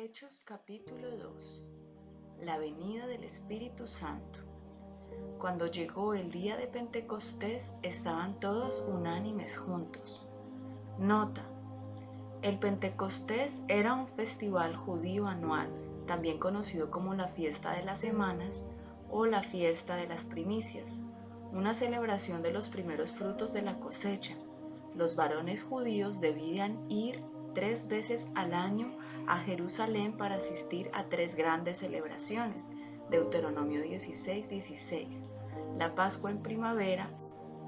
Hechos capítulo 2. La venida del Espíritu Santo. Cuando llegó el día de Pentecostés, estaban todos unánimes juntos. Nota: el Pentecostés era un festival judío anual, también conocido como la Fiesta de las Semanas o la Fiesta de las Primicias, una celebración de los primeros frutos de la cosecha. Los varones judíos debían ir 3 veces al año a Jerusalén para asistir a 3 grandes celebraciones, Deuteronomio 16:16, la Pascua en primavera,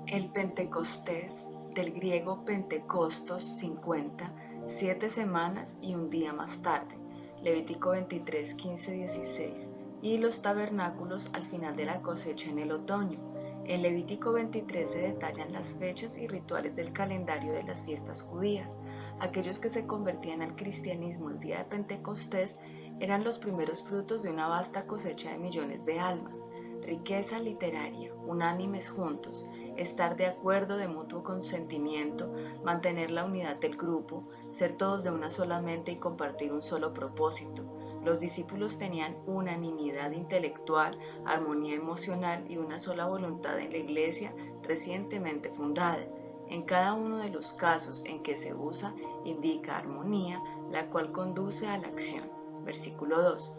el Pentecostés, del griego Pentecostos 50, 7 semanas y un día más tarde, Levítico 23:15-16, y los tabernáculos al final de la cosecha en el otoño. En Levítico 23 se detallan las fechas y rituales del calendario de las fiestas judías. Aquellos que se convertían al cristianismo el día de Pentecostés eran los primeros frutos de una vasta cosecha de millones de almas. Riqueza literaria, unánimes juntos, estar de acuerdo de mutuo consentimiento, mantener la unidad del grupo, ser todos de una sola mente y compartir un solo propósito. Los discípulos tenían unanimidad intelectual, armonía emocional y una sola voluntad en la iglesia recientemente fundada. En cada uno de los casos en que se usa, indica armonía, la cual conduce a la acción. Versículo 2.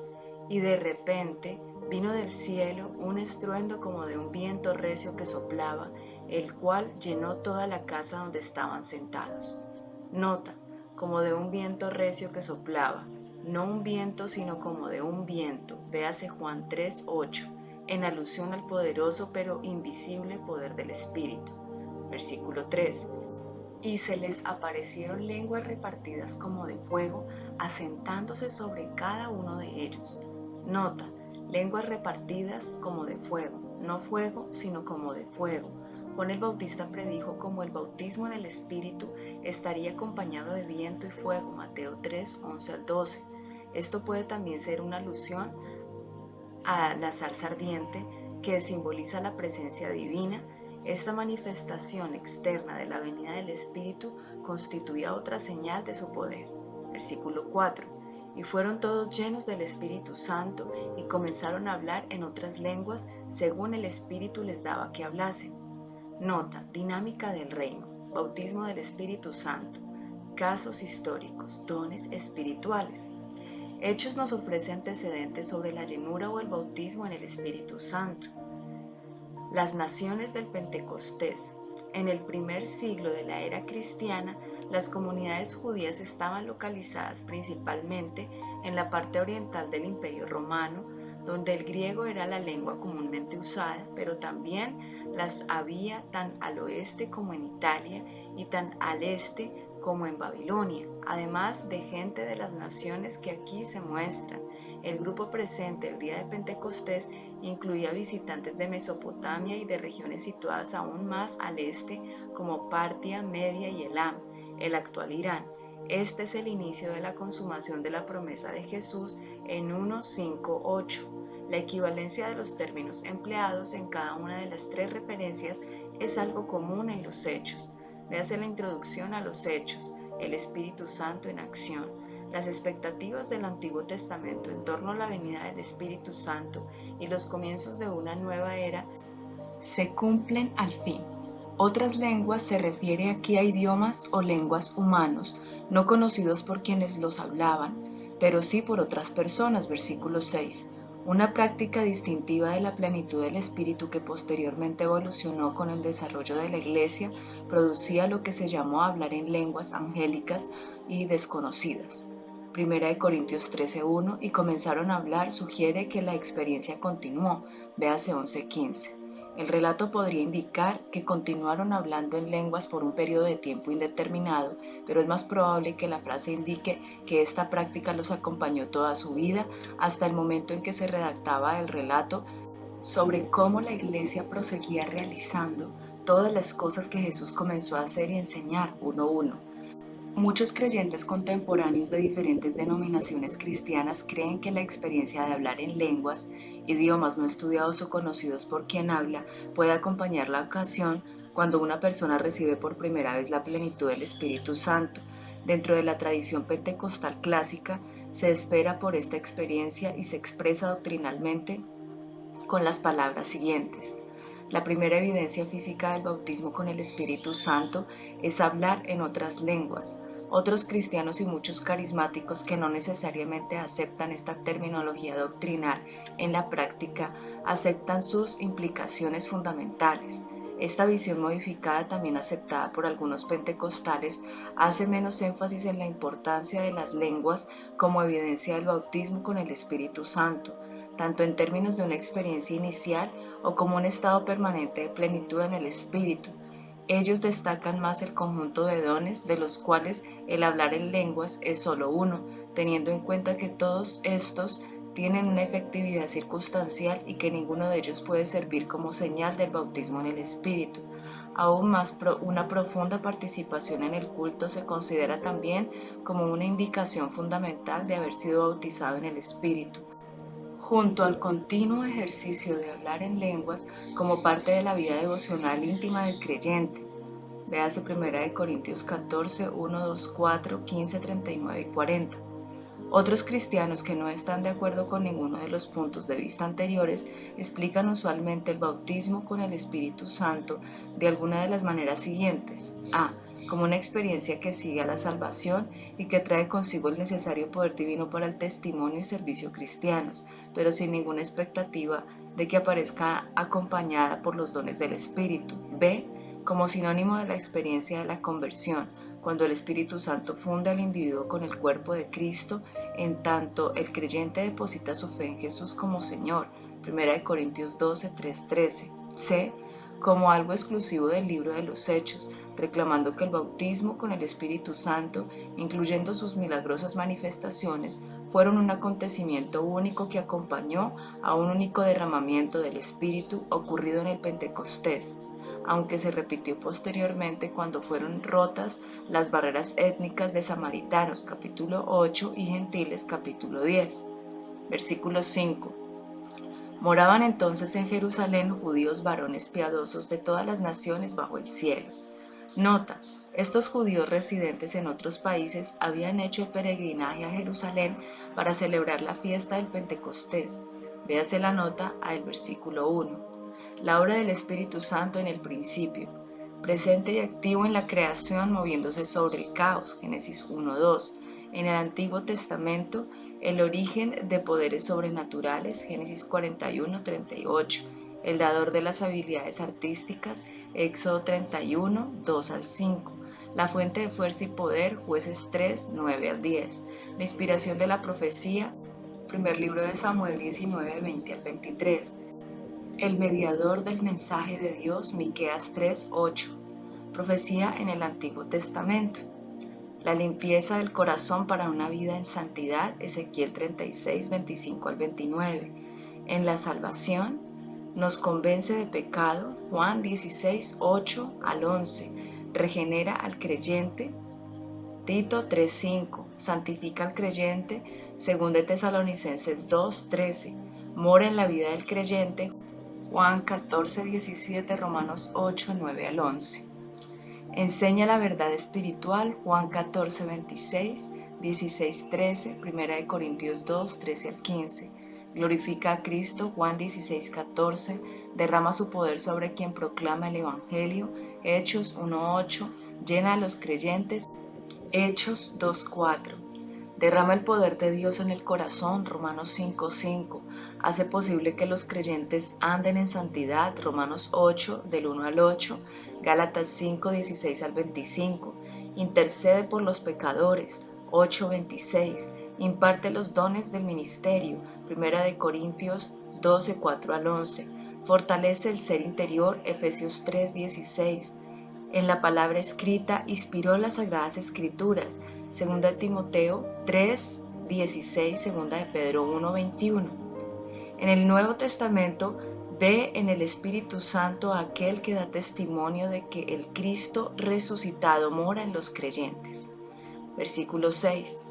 Y de repente vino del cielo un estruendo como de un viento recio que soplaba, el cual llenó toda la casa donde estaban sentados. Nota: como de un viento recio que soplaba, no un viento sino como de un viento, véase Juan 3:8, en alusión al poderoso pero invisible poder del Espíritu. Versículo 3. Y se les aparecieron lenguas repartidas como de fuego, asentándose sobre cada uno de ellos. Nota: lenguas repartidas como de fuego, no fuego, sino como de fuego. Juan el Bautista predijo como el bautismo en el Espíritu estaría acompañado de viento y fuego, Mateo 3:11-12. Esto puede también ser una alusión a la zarza ardiente, que simboliza la presencia divina. Esta manifestación externa de la venida del Espíritu constituía otra señal de su poder. Versículo 4. Y fueron todos llenos del Espíritu Santo y comenzaron a hablar en otras lenguas según el Espíritu les daba que hablasen. Nota: dinámica del reino, bautismo del Espíritu Santo, casos históricos, dones espirituales. Hechos nos ofrece antecedentes sobre la llenura o el bautismo en el Espíritu Santo. Las naciones del Pentecostés. En el primer siglo de la era cristiana, las comunidades judías estaban localizadas principalmente en la parte oriental del Imperio Romano, donde el griego era la lengua comúnmente usada, pero también las había tan al oeste como en Italia y tan al este como en Babilonia, además de gente de las naciones que aquí se muestran. El grupo presente el día de Pentecostés incluía visitantes de Mesopotamia y de regiones situadas aún más al este como Partia, Media y Elam, el actual Irán. Este es el inicio de la consumación de la promesa de Jesús en 1:5-8. La equivalencia de los términos empleados en cada una de las 3 referencias es algo común en los Hechos. Véase la introducción a los Hechos, el Espíritu Santo en acción. Las expectativas del Antiguo Testamento en torno a la venida del Espíritu Santo y los comienzos de una nueva era se cumplen al fin. Otras lenguas se refiere aquí a idiomas o lenguas humanos, no conocidos por quienes los hablaban, pero sí por otras personas. Versículo 6. Una práctica distintiva de la plenitud del Espíritu que posteriormente evolucionó con el desarrollo de la Iglesia producía lo que se llamó hablar en lenguas angélicas y desconocidas. 1 Corintios 13:1, y comenzaron a hablar sugiere que la experiencia continuó, véase 11:15. El relato podría indicar que continuaron hablando en lenguas por un periodo de tiempo indeterminado, pero es más probable que la frase indique que esta práctica los acompañó toda su vida hasta el momento en que se redactaba el relato sobre cómo la Iglesia proseguía realizando todas las cosas que Jesús comenzó a hacer y enseñar 1:1. Muchos creyentes contemporáneos de diferentes denominaciones cristianas creen que la experiencia de hablar en lenguas, idiomas no estudiados o conocidos por quien habla, puede acompañar la ocasión cuando una persona recibe por primera vez la plenitud del Espíritu Santo. Dentro de la tradición pentecostal clásica, se espera por esta experiencia y se expresa doctrinalmente con las palabras siguientes. La primera evidencia física del bautismo con el Espíritu Santo es hablar en otras lenguas. Otros cristianos y muchos carismáticos que no necesariamente aceptan esta terminología doctrinal en la práctica aceptan sus implicaciones fundamentales. Esta visión modificada, también aceptada por algunos pentecostales, hace menos énfasis en la importancia de las lenguas como evidencia del bautismo con el Espíritu Santo, tanto en términos de una experiencia inicial o como un estado permanente de plenitud en el Espíritu. Ellos destacan más el conjunto de dones, de los cuales el hablar en lenguas es solo uno, teniendo en cuenta que todos estos tienen una efectividad circunstancial y que ninguno de ellos puede servir como señal del bautismo en el Espíritu. Aún más, una profunda participación en el culto se considera también como una indicación fundamental de haber sido bautizado en el Espíritu, junto al continuo ejercicio de hablar en lenguas como parte de la vida devocional íntima del creyente. Véase 1 Corintios 14, 1, 2, 4, 15, 39 y 40. Otros cristianos que no están de acuerdo con ninguno de los puntos de vista anteriores explican usualmente el bautismo con el Espíritu Santo de alguna de las maneras siguientes. A. Como una experiencia que sigue a la salvación y que trae consigo el necesario poder divino para el testimonio y servicio cristianos, pero sin ninguna expectativa de que aparezca acompañada por los dones del Espíritu. B. Como sinónimo de la experiencia de la conversión, cuando el Espíritu Santo funda al individuo con el cuerpo de Cristo, en tanto el creyente deposita su fe en Jesús como Señor. 1 Corintios 12, 3, 13. C. Como algo exclusivo del libro de los Hechos, reclamando que el bautismo con el Espíritu Santo, incluyendo sus milagrosas manifestaciones, fueron un acontecimiento único que acompañó a un único derramamiento del Espíritu ocurrido en el Pentecostés, aunque se repitió posteriormente cuando fueron rotas las barreras étnicas de samaritanos, capítulo 8, y gentiles, capítulo 10. Versículo 5. Moraban entonces en Jerusalén judíos varones piadosos de todas las naciones bajo el cielo. Nota: estos judíos residentes en otros países habían hecho el peregrinaje a Jerusalén para celebrar la fiesta del Pentecostés. Véase la nota al versículo 1. La obra del Espíritu Santo en el principio, presente y activo en la creación, moviéndose sobre el caos, Génesis 1:2. En el Antiguo Testamento, el origen de poderes sobrenaturales, Génesis 41:38. El dador de las habilidades artísticas, Éxodo 31, 2 al 5. La fuente de fuerza y poder, Jueces 3, 9 al 10. La inspiración de la profecía, primer libro de Samuel 19, 20 al 23. El mediador del mensaje de Dios, Miqueas 3, 8. Profecía en el Antiguo Testamento. La limpieza del corazón para una vida en santidad, Ezequiel 36, 25 al 29. En la salvación, nos convence de pecado, Juan 16, 8 al 11. Regenera al creyente, Tito 3, 5. Santifica al creyente, 2 Tesalonicenses 2, 13. Mora en la vida del creyente, Juan 14, 17, Romanos 8, 9 al 11. Enseña la verdad espiritual, Juan 14, 26, 16, 13, 1 Corintios 2, 13 al 15. Glorifica a Cristo, Juan 16, 14. Derrama su poder sobre quien proclama el Evangelio, Hechos 1, 8. Llena a los creyentes, Hechos 2, 4. Derrama el poder de Dios en el corazón, Romanos 5, 5. Hace posible que los creyentes anden en santidad, Romanos 8, del 1 al 8, Gálatas 5, 16 al 25. Intercede por los pecadores, 8, 26. Imparte los dones del ministerio, 1 Corintios 12, 4 al 11. Fortalece el ser interior, Efesios 3, 16. En la palabra escrita inspiró las Sagradas Escrituras, 2 Timoteo 3, 16, 2 de Pedro 1, 21. En el Nuevo Testamento ve en el Espíritu Santo a aquel que da testimonio de que el Cristo resucitado mora en los creyentes. Versículo 6.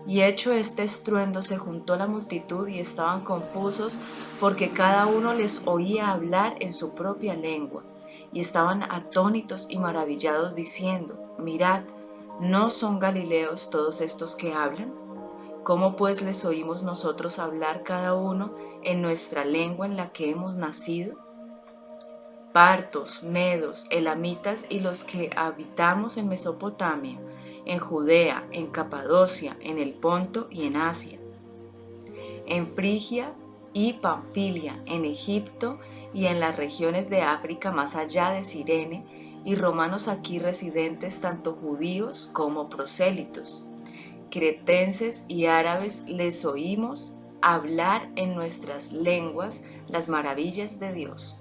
Y hecho este estruendo se juntó la multitud y estaban confusos porque cada uno les oía hablar en su propia lengua. Y estaban atónitos y maravillados diciendo: mirad, ¿no son galileos todos estos que hablan? ¿Cómo pues les oímos nosotros hablar cada uno en nuestra lengua en la que hemos nacido? Partos, medos, elamitas y los que habitamos en Mesopotamia, en Judea, en Capadocia, en el Ponto y en Asia, en Frigia y Panfilia, en Egipto y en las regiones de África más allá de Cirene, y romanos aquí residentes, tanto judíos como prosélitos, cretenses y árabes, les oímos hablar en nuestras lenguas las maravillas de Dios.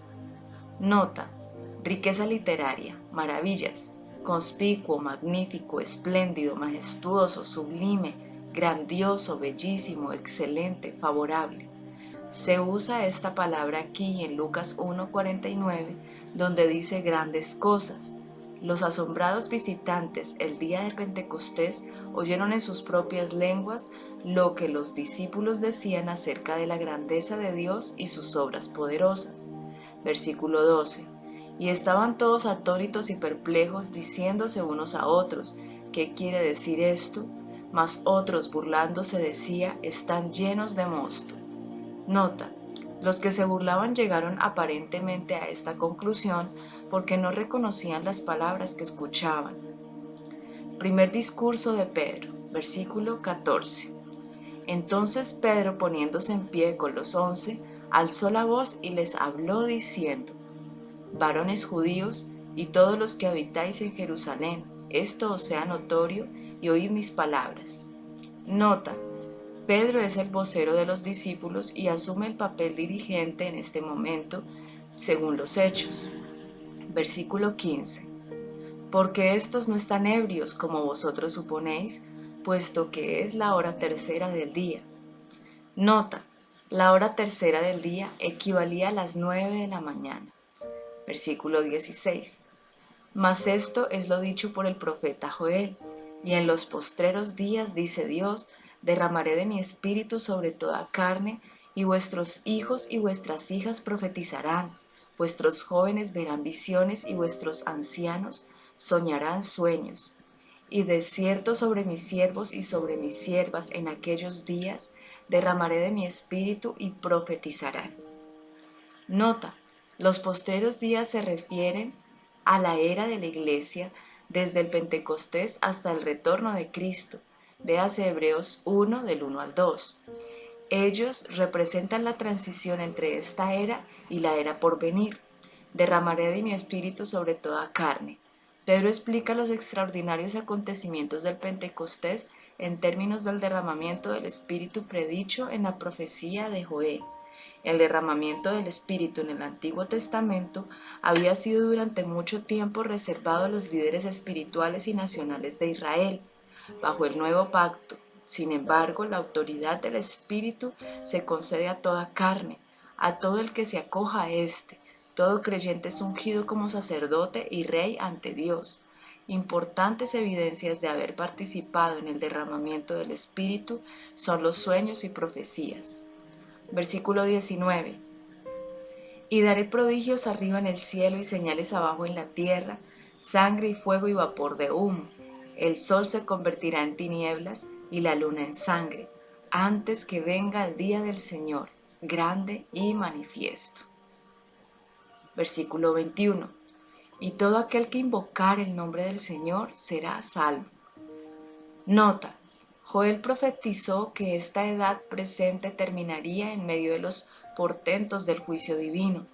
Nota: riqueza literaria, maravillas, conspicuo, magnífico, espléndido, majestuoso, sublime, grandioso, bellísimo, excelente, favorable. Se usa esta palabra aquí en Lucas 1:49, donde dice grandes cosas. Los asombrados visitantes el día de Pentecostés oyeron en sus propias lenguas lo que los discípulos decían acerca de la grandeza de Dios y sus obras poderosas. Versículo 12. Y estaban todos atónitos y perplejos, diciéndose unos a otros: ¿qué quiere decir esto? Mas otros, burlándose, decían: están llenos de mosto. Nota: los que se burlaban llegaron aparentemente a esta conclusión porque no reconocían las palabras que escuchaban. Primer discurso de Pedro, versículo 14. Entonces Pedro, poniéndose en pie con los 11, alzó la voz y les habló diciendo: varones judíos y todos los que habitáis en Jerusalén, esto os sea notorio y oíd mis palabras. Nota: Pedro es el vocero de los discípulos y asume el papel dirigente en este momento, según los Hechos. Versículo 15. Porque estos no están ebrios como vosotros suponéis, puesto que es la hora tercera del día. Nota: la hora tercera del día equivalía a las 9 de la mañana. Versículo 16. Mas esto es lo dicho por el profeta Joel: y en los postreros días, dice Dios, derramaré de mi espíritu sobre toda carne, y vuestros hijos y vuestras hijas profetizarán, vuestros jóvenes verán visiones y vuestros ancianos soñarán sueños. Y de cierto sobre mis siervos y sobre mis siervas en aquellos días derramaré de mi espíritu y profetizarán. Nota: los postreros días se refieren a la era de la Iglesia desde el Pentecostés hasta el retorno de Cristo. Véase Hebreos 1 del 1 al 2. Ellos representan la transición entre esta era y la era por venir. Derramaré de mi espíritu sobre toda carne. Pedro explica los extraordinarios acontecimientos del Pentecostés en términos del derramamiento del espíritu predicho en la profecía de Joel. El derramamiento del Espíritu en el Antiguo Testamento había sido durante mucho tiempo reservado a los líderes espirituales y nacionales de Israel. Bajo el nuevo pacto, sin embargo, la autoridad del Espíritu se concede a toda carne, a todo el que se acoja a éste. Todo creyente es ungido como sacerdote y rey ante Dios. Importantes evidencias de haber participado en el derramamiento del Espíritu son los sueños y profecías. Versículo 19. Y daré prodigios arriba en el cielo y señales abajo en la tierra, sangre y fuego y vapor de humo. El sol se convertirá en tinieblas y la luna en sangre, antes que venga el día del Señor, grande y manifiesto. Versículo 21. Y todo aquel que invocar el nombre del Señor será salvo. Nota: Joel profetizó que esta edad presente terminaría en medio de los portentos del juicio divino,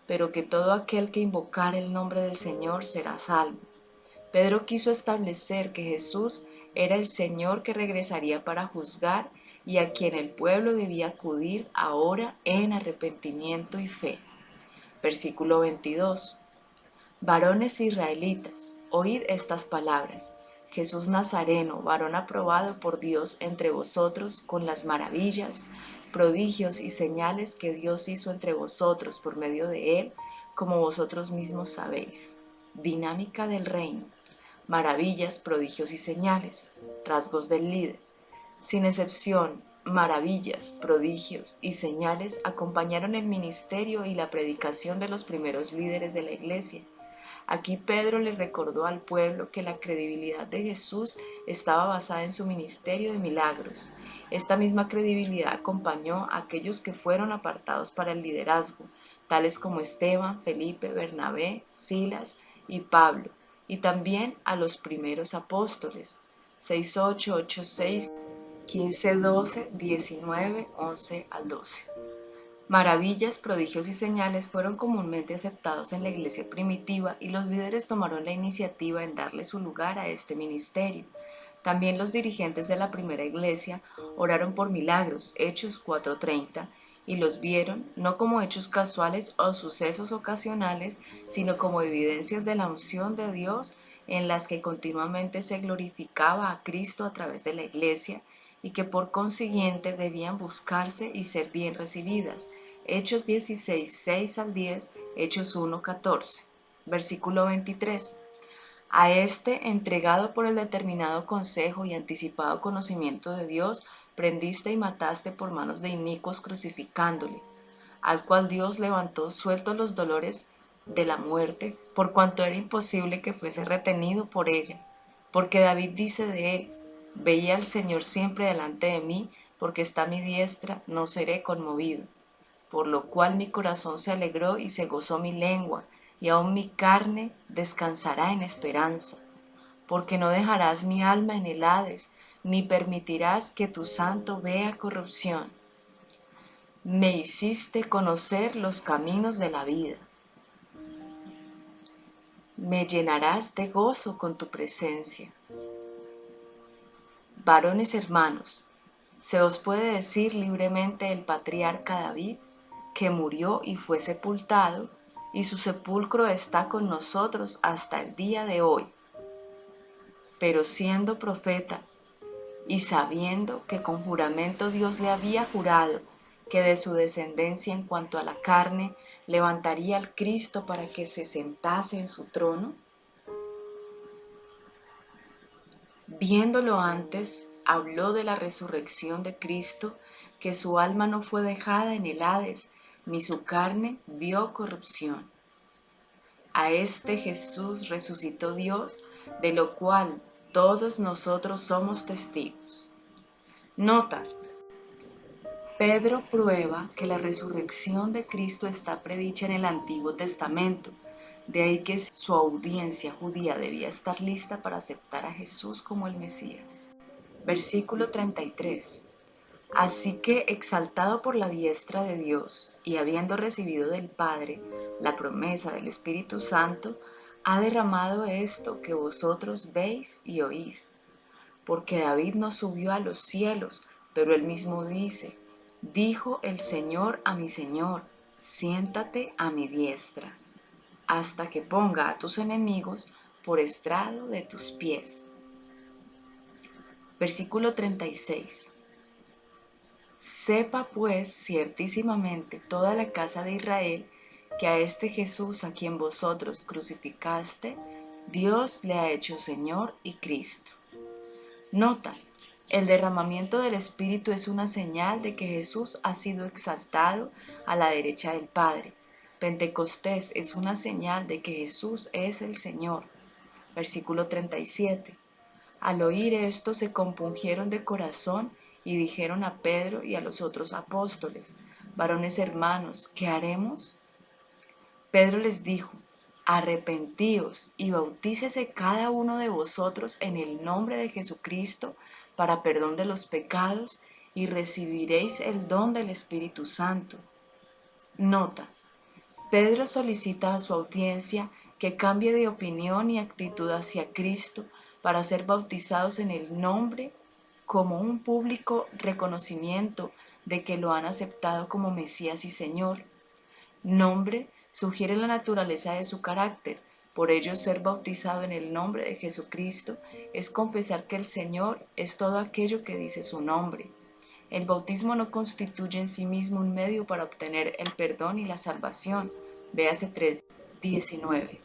pero que todo aquel que invocar el nombre del Señor será salvo. Pedro quiso establecer que Jesús era el Señor que regresaría para juzgar y a quien el pueblo debía acudir ahora en arrepentimiento y fe. Versículo 22. Varones israelitas, oíd estas palabras. Jesús Nazareno, varón aprobado por Dios entre vosotros con las maravillas, prodigios y señales que Dios hizo entre vosotros por medio de él, como vosotros mismos sabéis. Dinámica del reino. Maravillas, prodigios y señales. Rasgos del líder. Sin excepción, maravillas, prodigios y señales acompañaron el ministerio y la predicación de los primeros líderes de la iglesia. Aquí Pedro le recordó al pueblo que la credibilidad de Jesús estaba basada en su ministerio de milagros Esta misma credibilidad acompañó a aquellos que fueron apartados para el liderazgo, tales como Esteban, Felipe, Bernabé, Silas y Pablo, y también a los primeros apóstoles, 6:8, 8:6, 15:12, 19, 11 al 12. Maravillas, prodigios y señales fueron comúnmente aceptados en la iglesia primitiva y los líderes tomaron la iniciativa en darle su lugar a este ministerio. También los dirigentes de la primera iglesia oraron por milagros, Hechos 4:30, y los vieron no como hechos casuales o sucesos ocasionales, sino como evidencias de la unción de Dios en las que continuamente se glorificaba a Cristo a través de la iglesia y que por consiguiente debían buscarse y ser bien recibidas. Hechos 16, 6 al 10, Hechos 1, 14. Versículo 23. A este, entregado por el determinado consejo y anticipado conocimiento de Dios, prendiste y mataste por manos de inicuos crucificándole, al cual Dios levantó sueltos los dolores de la muerte, por cuanto era imposible que fuese retenido por ella. Porque David dice de él, veía al Señor siempre delante de mí, porque está a mi diestra, no seré conmovido. Por lo cual mi corazón se alegró y se gozó mi lengua, y aun mi carne descansará en esperanza. Porque no dejarás mi alma en el Hades, ni permitirás que tu santo vea corrupción. Me hiciste conocer los caminos de la vida. Me llenarás de gozo con tu presencia. Varones hermanos, se os puede decir libremente el patriarca David, que murió y fue sepultado, y su sepulcro está con nosotros hasta el día de hoy. Pero siendo profeta, y sabiendo que con juramento Dios le había jurado que de su descendencia en cuanto a la carne levantaría al Cristo para que se sentase en su trono, viéndolo antes, habló de la resurrección de Cristo, que su alma no fue dejada en el Hades, ni su carne vio corrupción. A este Jesús resucitó Dios, de lo cual todos nosotros somos testigos. Nota: Pedro prueba que la resurrección de Cristo está predicha en el Antiguo Testamento, de ahí que su audiencia judía debía estar lista para aceptar a Jesús como el Mesías. Versículo 33. Así que, exaltado por la diestra de Dios y habiendo recibido del Padre la promesa del Espíritu Santo, ha derramado esto que vosotros veis y oís. Porque David no subió a los cielos, pero él mismo dice, dijo el Señor a mi Señor, siéntate a mi diestra, hasta que ponga a tus enemigos por estrado de tus pies. Versículo 36. Sepa pues ciertísimamente toda la casa de Israel que a este Jesús a quien vosotros crucificaste, Dios le ha hecho Señor y Cristo. Nota: el derramamiento del Espíritu es una señal de que Jesús ha sido exaltado a la derecha del Padre. Pentecostés es una señal de que Jesús es el Señor. Versículo 37. Al oír esto se compungieron de corazón y dijeron a Pedro y a los otros apóstoles, varones hermanos, ¿qué haremos? Pedro les dijo, arrepentíos y bautícese cada uno de vosotros en el nombre de Jesucristo para perdón de los pecados y recibiréis el don del Espíritu Santo. Nota: Pedro solicita a su audiencia que cambie de opinión y actitud hacia Cristo para ser bautizados en el nombre como un público reconocimiento de que lo han aceptado como Mesías y Señor. Nombre sugiere la naturaleza de su carácter, por ello ser bautizado en el nombre de Jesucristo es confesar que el Señor es todo aquello que dice su nombre. El bautismo no constituye en sí mismo un medio para obtener el perdón y la salvación, véase 3:19.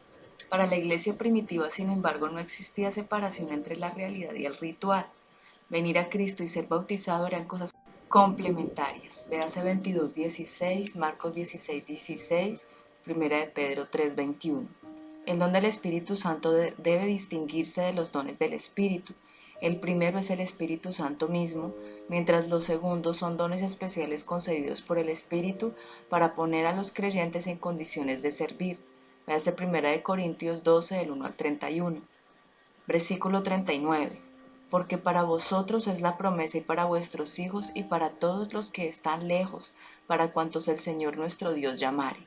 Para la iglesia primitiva, sin embargo, no existía separación entre la realidad y el ritual. Venir a Cristo y ser bautizado eran cosas complementarias. Véase 22:16, Marcos 16:16, Primera de Pedro 3:21. El don del Espíritu Santo debe distinguirse de los dones del Espíritu. El primero es el Espíritu Santo mismo, mientras los segundos son dones especiales concedidos por el Espíritu para poner a los creyentes en condiciones de servir. Véase 1 Corintios 12, del 1 al 31. Versículo 39. Porque para vosotros es la promesa y para vuestros hijos y para todos los que están lejos, para cuantos el Señor nuestro Dios llamare.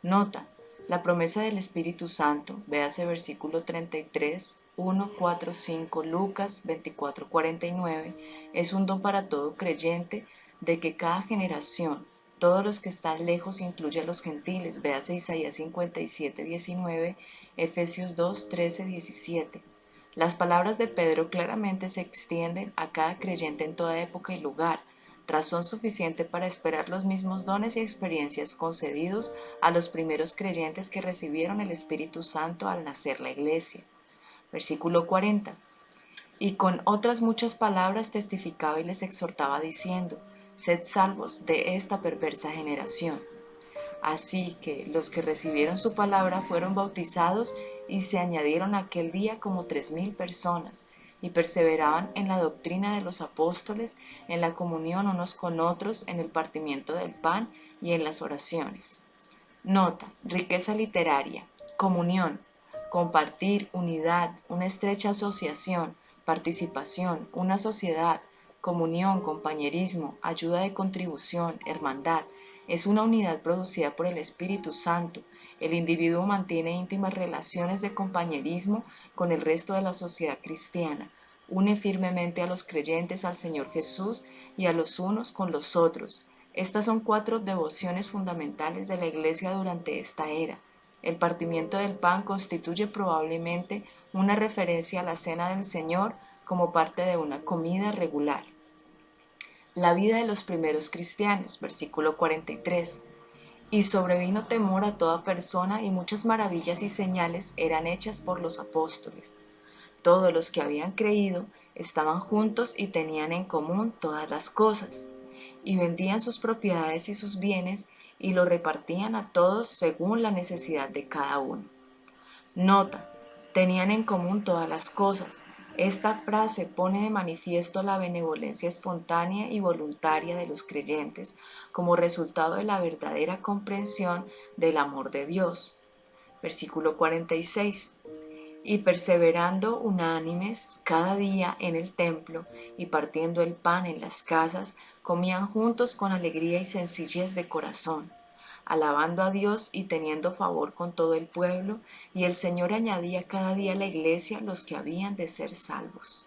Nota, la promesa del Espíritu Santo, véase versículo 33, 1, 4, 5, Lucas 24, 49, es un don para todo creyente de que cada generación, todos los que están lejos incluye a los gentiles, véase Isaías 57, 19, Efesios 2, 13, 17. Las palabras de Pedro claramente se extienden a cada creyente en toda época y lugar, razón suficiente para esperar los mismos dones y experiencias concedidos a los primeros creyentes que recibieron el Espíritu Santo al nacer la Iglesia. Versículo 40. Y con otras muchas palabras testificaba y les exhortaba diciendo, sed salvos de esta perversa generación. Así que los que recibieron su palabra fueron bautizados y se añadieron aquel día como 3,000 personas, y perseveraban en la doctrina de los apóstoles, en la comunión unos con otros, en el partimiento del pan y en las oraciones. Nota, riqueza literaria, comunión, compartir, unidad, una estrecha asociación, participación, una sociedad, comunión, compañerismo, ayuda de contribución, hermandad. Es una unidad producida por el Espíritu Santo. El individuo mantiene íntimas relaciones de compañerismo con el resto de la sociedad cristiana. Une firmemente a los creyentes al Señor Jesús y a los unos con los otros. Estas son 4 devociones fundamentales de la Iglesia durante esta era. El partimiento del pan constituye probablemente una referencia a la cena del Señor como parte de una comida regular. La vida de los primeros cristianos, versículo 43. Y sobrevino temor a toda persona y muchas maravillas y señales eran hechas por los apóstoles. Todos los que habían creído estaban juntos y tenían en común todas las cosas, y vendían sus propiedades y sus bienes y lo repartían a todos según la necesidad de cada uno. Nota, tenían en común todas las cosas. Esta frase pone de manifiesto la benevolencia espontánea y voluntaria de los creyentes como resultado de la verdadera comprensión del amor de Dios. Versículo 46. Y perseverando unánimes cada día en el templo y partiendo el pan en las casas, comían juntos con alegría y sencillez de corazón, alabando a Dios y teniendo favor con todo el pueblo, y el Señor añadía cada día a la iglesia los que habían de ser salvos.